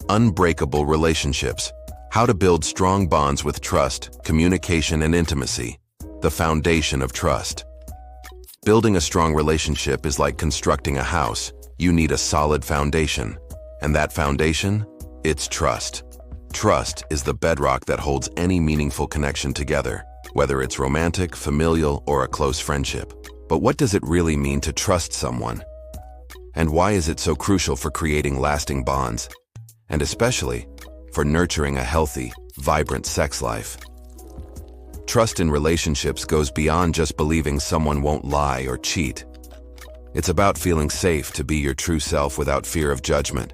Unbreakable relationships. How to build strong bonds with trust, communication, and intimacy. The foundation of trust. Building a strong relationship is like constructing a house. You need a solid foundation. And that foundation? It's trust. Trust is the bedrock that holds any meaningful connection together, whether it's romantic, familial, or a close friendship. But what does it really mean to trust someone? And why is it so crucial for creating lasting bonds? And especially for nurturing a healthy, vibrant sex life. Trust in relationships goes beyond just believing someone won't lie or cheat. It's about feeling safe to be your true self without fear of judgment.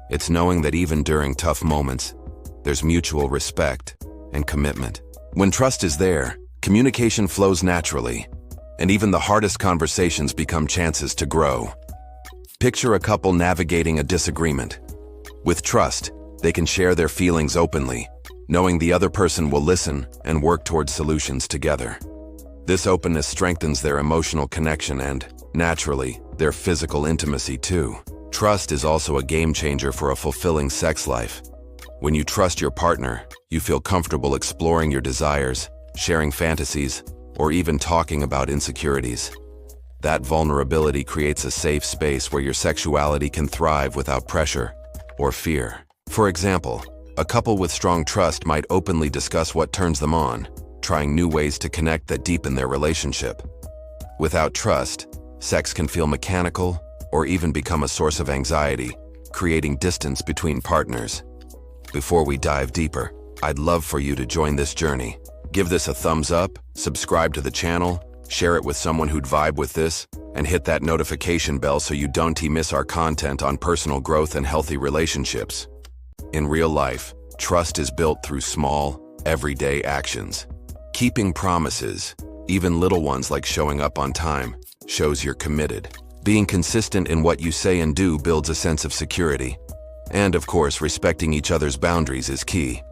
It's knowing that even during tough moments, there's mutual respect and commitment. When trust is there, communication flows naturally, and even the hardest conversations become chances to grow. Picture a couple navigating a disagreement. With trust, they can share their feelings openly, knowing the other person will listen and work towards solutions together. This openness strengthens their emotional connection and, naturally, their physical intimacy too. Trust is also a game changer for a fulfilling sex life. When you trust your partner, you feel comfortable exploring your desires, sharing fantasies, or even talking about insecurities. That vulnerability creates a safe space where your sexuality can thrive without pressure or fear. For example, a couple with strong trust might openly discuss what turns them on, trying new ways to connect that deepen their relationship. Without trust, sex can feel mechanical or even become a source of anxiety, creating distance between partners. Before we dive deeper, I'd love for you to join this journey. Give this a thumbs up, subscribe to the channel, share it with someone who'd vibe with this, and hit that notification bell so you don't miss our content on personal growth and healthy relationships. In real life, trust is built through small, everyday actions. Keeping promises, even little ones like showing up on time, shows you're committed. Being consistent in what you say and do builds a sense of security. And of course, respecting each other's boundaries is key.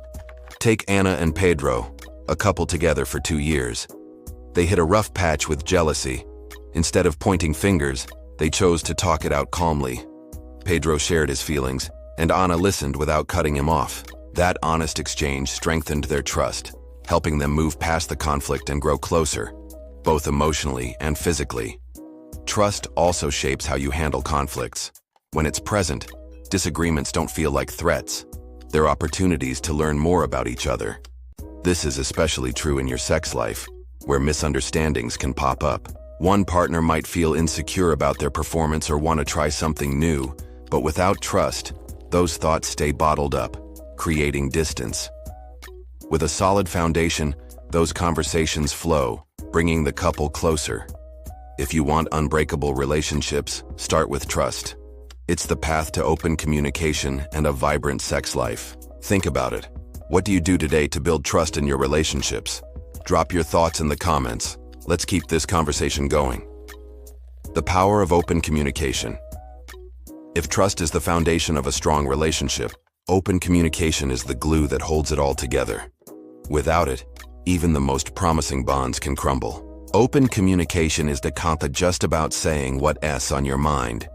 Take Anna and Pedro, a couple together for 2 years. They hit a rough patch with jealousy. Instead of pointing fingers, they chose to talk it out calmly. Pedro shared his feelings, and Anna listened without cutting him off. That honest exchange strengthened their trust, helping them move past the conflict and grow closer, both emotionally and physically. Trust also shapes how you handle conflicts. When it's present, disagreements don't feel like threats. They're opportunities to learn more about each other. This is especially true in your sex life, where misunderstandings can pop up. One partner might feel insecure about their performance or want to try something new, but without trust, those thoughts stay bottled up, creating distance. With a solid foundation, those conversations flow, bringing the couple closer. If you want unbreakable relationships, start with trust. It's the path to open communication and a vibrant sex life. Think about it. What do you do today to build trust in your relationships? Drop your thoughts in the comments. Let's keep this conversation going. The power of open communication. If trust is the foundation of a strong relationship, open communication is the glue that holds it all together. Without it, even the most promising bonds can crumble. Open communication is not just about saying what's on your mind.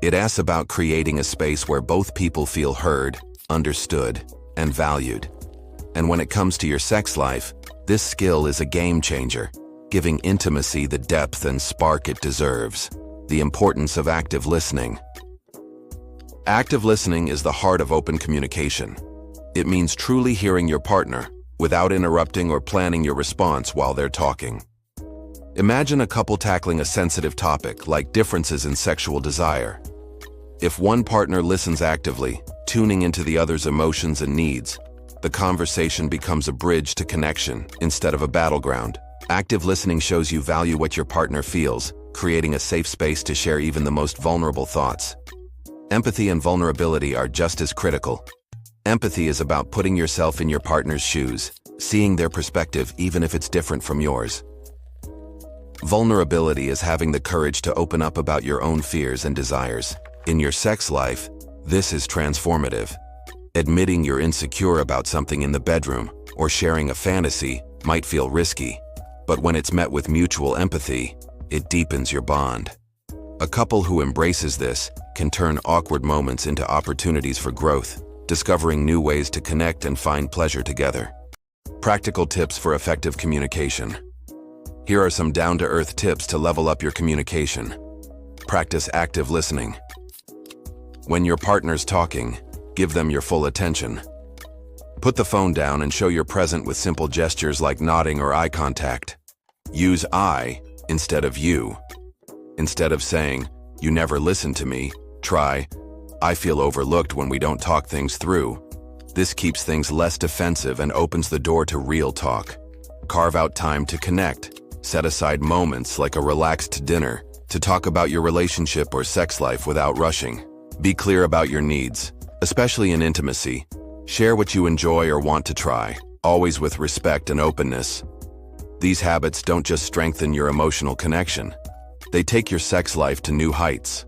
It's about creating a space where both people feel heard, understood, and valued. And when it comes to your sex life, this skill is a game changer, giving intimacy the depth and spark it deserves. The importance of active listening. Active listening is the heart of open communication. It means truly hearing your partner, without interrupting or planning your response while they're talking. Imagine a couple tackling a sensitive topic like differences in sexual desire. If one partner listens actively, tuning into the other's emotions and needs, the conversation becomes a bridge to connection instead of a battleground. Active listening shows you value what your partner feels, creating a safe space to share even the most vulnerable thoughts. Empathy and vulnerability are just as critical. Empathy is about putting yourself in your partner's shoes, seeing their perspective even if it's different from yours. Vulnerability is having the courage to open up about your own fears and desires. In your sex life, this is transformative. Admitting you're insecure about something in the bedroom or sharing a fantasy might feel risky, but when it's met with mutual empathy, it deepens your bond. A couple who embraces this can turn awkward moments into opportunities for growth, discovering new ways to connect and find pleasure together. Practical tips for effective communication. Here are some down-to-earth tips to level up your communication. Practice active listening. When your partner's talking, give them your full attention. Put the phone down and show you're present with simple gestures like nodding or eye contact. Use I instead of you. Instead of saying, "You never listen to me," try, "I feel overlooked when we don't talk things through." This keeps things less defensive and opens the door to real talk. Carve out time to connect. Set aside moments like a relaxed dinner to talk about your relationship or sex life without rushing. Be clear about your needs, especially in intimacy. Share what you enjoy or want to try, always with respect and openness. These habits don't just strengthen your emotional connection. They take your sex life to new heights.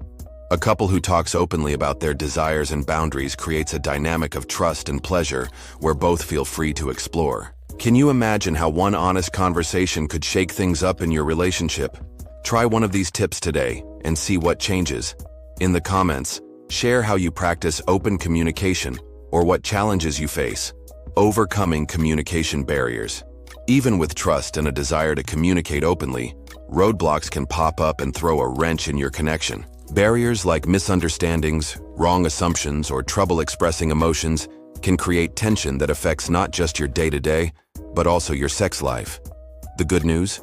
A couple who talks openly about their desires and boundaries creates a dynamic of trust and pleasure where both feel free to explore. Can you imagine how one honest conversation could shake things up in your relationship? Try one of these tips today and see what changes. In the comments, share how you practice open communication or what challenges you face. Overcoming communication barriers. Even with trust and a desire to communicate openly, roadblocks can pop up and throw a wrench in your connection. Barriers like misunderstandings, wrong assumptions, or trouble expressing emotions can create tension that affects not just your day-to-day, but also your sex life. The good news?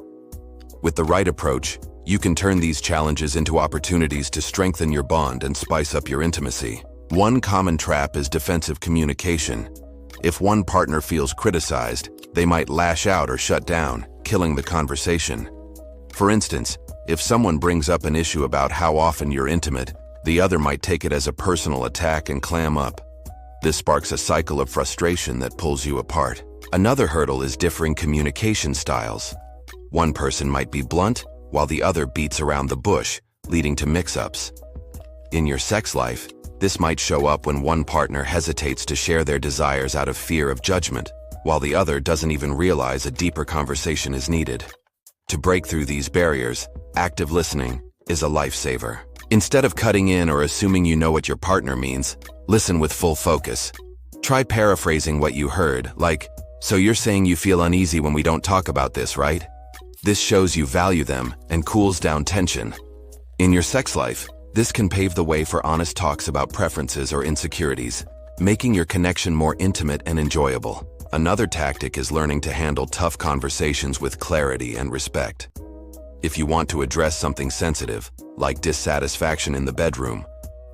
With the right approach, you can turn these challenges into opportunities to strengthen your bond and spice up your intimacy. One common trap is defensive communication. If one partner feels criticized, they might lash out or shut down, killing the conversation. For instance, if someone brings up an issue about how often you're intimate, the other might take it as a personal attack and clam up. This sparks a cycle of frustration that pulls you apart. Another hurdle is differing communication styles. One person might be blunt, while the other beats around the bush, leading to mix-ups. In your sex life, this might show up when one partner hesitates to share their desires out of fear of judgment, while the other doesn't even realize a deeper conversation is needed. To break through these barriers, active listening is a lifesaver. Instead of cutting in or assuming you know what your partner means, listen with full focus. Try paraphrasing what you heard, like, "So you're saying you feel uneasy when we don't talk about this, right?" This shows you value them and cools down tension. In your sex life, this can pave the way for honest talks about preferences or insecurities, making your connection more intimate and enjoyable. Another tactic is learning to handle tough conversations with clarity and respect. If you want to address something sensitive, like dissatisfaction in the bedroom,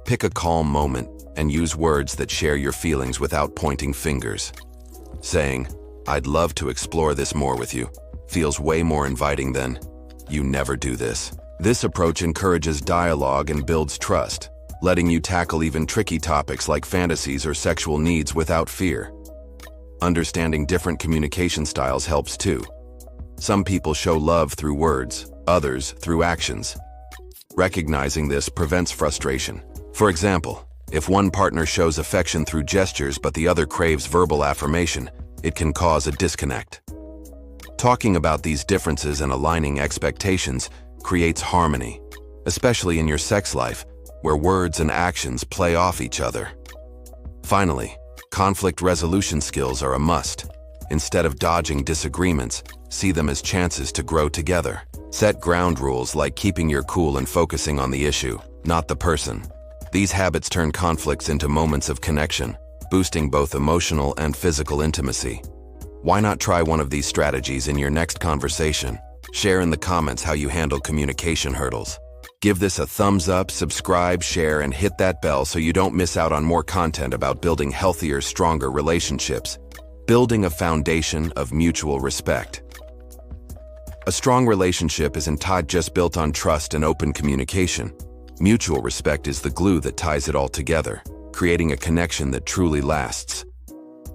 pick a calm moment and use words that share your feelings without pointing fingers. Saying, "I'd love to explore this more with you," feels way more inviting than, "You never do this." This approach encourages dialogue and builds trust, letting you tackle even tricky topics like fantasies or sexual needs without fear. Understanding different communication styles helps too. Some people show love through words, others through actions. Recognizing this prevents frustration. For example, if one partner shows affection through gestures but the other craves verbal affirmation, it can cause a disconnect. Talking about these differences and aligning expectations creates harmony, especially in your sex life, where words and actions play off each other. Finally, conflict resolution skills are a must. Instead of dodging disagreements, see them as chances to grow together. Set ground rules like keeping your cool and focusing on the issue, not the person. These habits turn conflicts into moments of connection, boosting both emotional and physical intimacy. Why not try one of these strategies in your next conversation? Share in the comments how you handle communication hurdles. Give this a thumbs up, subscribe, share, and hit that bell so you don't miss out on more content about building healthier, stronger relationships. Building a foundation of mutual respect. A strong relationship isn't just built on trust and open communication. Mutual respect is the glue that ties it all together, creating a connection that truly lasts.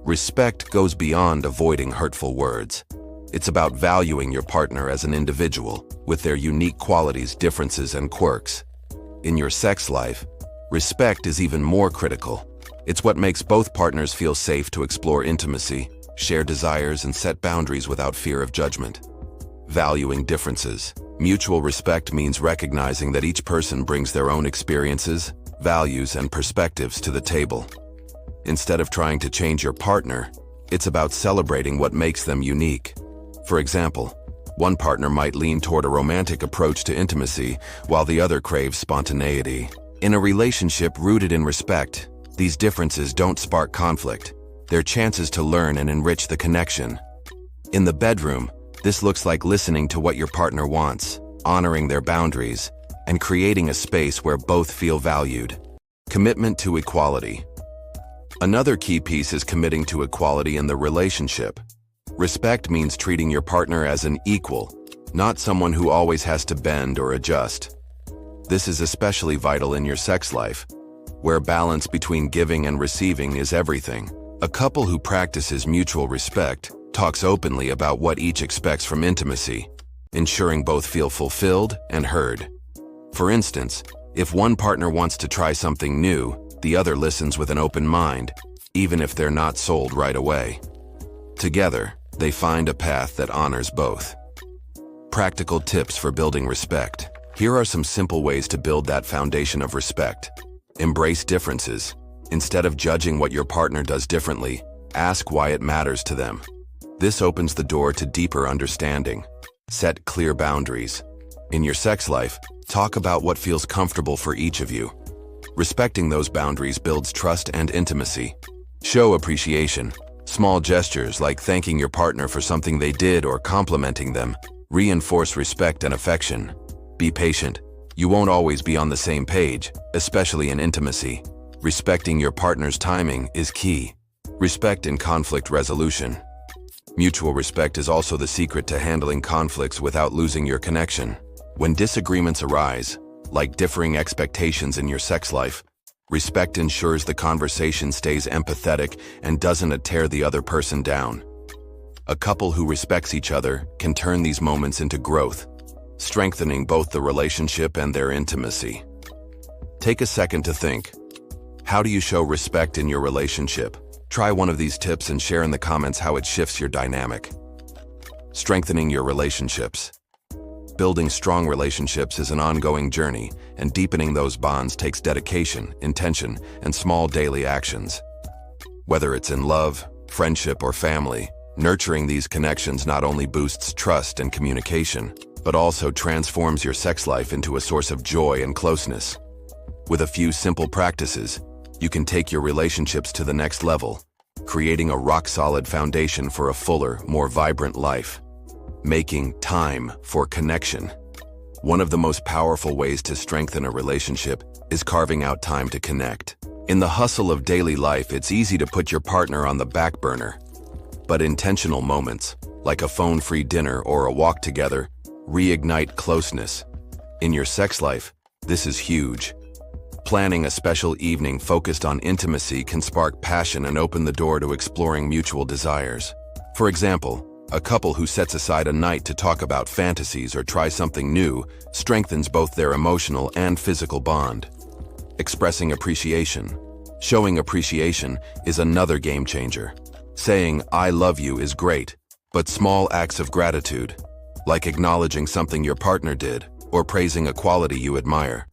Respect goes beyond avoiding hurtful words. It's about valuing your partner as an individual, with their unique qualities, differences, and quirks. In your sex life, respect is even more critical. It's what makes both partners feel safe to explore intimacy, share desires, and set boundaries without fear of judgment. Valuing differences. Mutual respect means recognizing that each person brings their own experiences, values, and perspectives to the table. Instead of trying to change your partner, it's about celebrating what makes them unique. For example, one partner might lean toward a romantic approach to intimacy, while the other craves spontaneity. In a relationship rooted in respect, these differences don't spark conflict. They're chances to learn and enrich the connection. In the bedroom, this looks like listening to what your partner wants, honoring their boundaries, and creating a space where both feel valued. Commitment to equality. Another key piece is committing to equality in the relationship. Respect means treating your partner as an equal, not someone who always has to bend or adjust. This is especially vital in your sex life, where balance between giving and receiving is everything. A couple who practices mutual respect talks openly about what each expects from intimacy, ensuring both feel fulfilled and heard. For instance, if one partner wants to try something new, the other listens with an open mind, even if they're not sold right away. Together, they find a path that honors both. Practical tips for building respect. Here are some simple ways to build that foundation of respect. Embrace differences. Instead of judging what your partner does differently, ask why it matters to them. This opens the door to deeper understanding. Set clear boundaries. In your sex life, talk about what feels comfortable for each of you. Respecting those boundaries builds trust and intimacy. Show appreciation. Small gestures like thanking your partner for something they did or complimenting them reinforce respect and affection. Be patient. You won't always be on the same page, especially in intimacy. Respecting your partner's timing is key. Respect in conflict resolution. Mutual respect is also the secret to handling conflicts without losing your connection. When disagreements arise, like differing expectations in your sex life, respect ensures the conversation stays empathetic and doesn't tear the other person down. A couple who respects each other can turn these moments into growth, strengthening both the relationship and their intimacy. Take a second to think. How do you show respect in your relationship? Try one of these tips and share in the comments how it shifts your dynamic. Strengthening your relationships. Building strong relationships is an ongoing journey, and deepening those bonds takes dedication, intention, and small daily actions. Whether it's in love, friendship, or family, nurturing these connections not only boosts trust and communication, but also transforms your sex life into a source of joy and closeness. With a few simple practices, you can take your relationships to the next level, creating a rock-solid foundation for a fuller, more vibrant life. Making time for connection. One of the most powerful ways to strengthen a relationship is carving out time to connect. In the hustle of daily life, it's easy to put your partner on the back burner. But intentional moments, like a phone-free dinner or a walk together, reignite closeness. In your sex life, this is huge. Planning a special evening focused on intimacy can spark passion and open the door to exploring mutual desires. For example, a couple who sets aside a night to talk about fantasies or try something new strengthens both their emotional and physical bond. Expressing appreciation. Showing appreciation is another game changer. Saying, "I love you" is great, but small acts of gratitude, like acknowledging something your partner did or praising a quality you admire,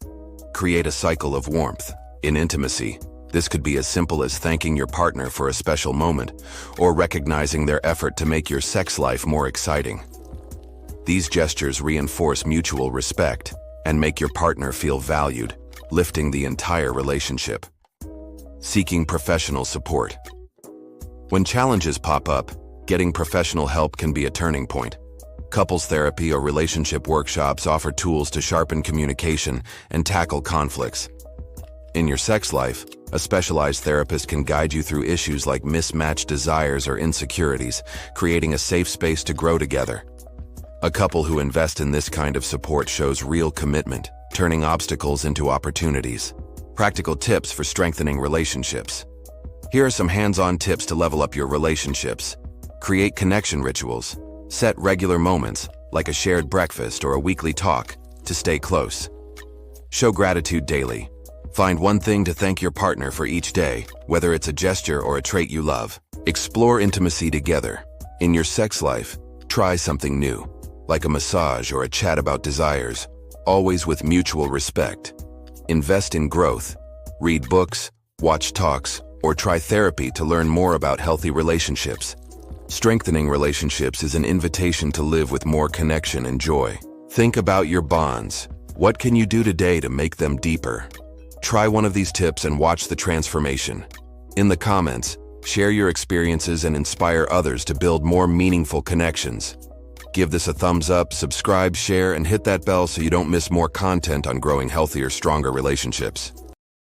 create a cycle of warmth. In intimacy, this could be as simple as thanking your partner for a special moment or recognizing their effort to make your sex life more exciting. These gestures reinforce mutual respect and make your partner feel valued, lifting the entire relationship. Seeking professional support. When challenges pop up, getting professional help can be a turning point. Couples therapy or relationship workshops offer tools to sharpen communication and tackle conflicts. In your sex life, a specialized therapist can guide you through issues like mismatched desires or insecurities, creating a safe space to grow together. A couple who invest in this kind of support shows real commitment, turning obstacles into opportunities. Practical tips for strengthening relationships. Here are some hands-on tips to level up your relationships. Create connection rituals. Set regular moments, like a shared breakfast or a weekly talk, to stay close. Show gratitude daily. Find one thing to thank your partner for each day, whether it's a gesture or a trait you love. Explore intimacy together. In your sex life, try something new, like a massage or a chat about desires, always with mutual respect. Invest in growth. Read books, watch talks, Or try therapy to learn more about healthy relationships. Strengthening relationships is an invitation to live with more connection and joy. Think about your bonds. What can you do today to make them deeper? Try one of these tips and watch the transformation. In the comments, share your experiences and inspire others to build more meaningful connections. Give this a thumbs up, subscribe, share, and hit that bell so you don't miss more content on growing healthier, stronger relationships.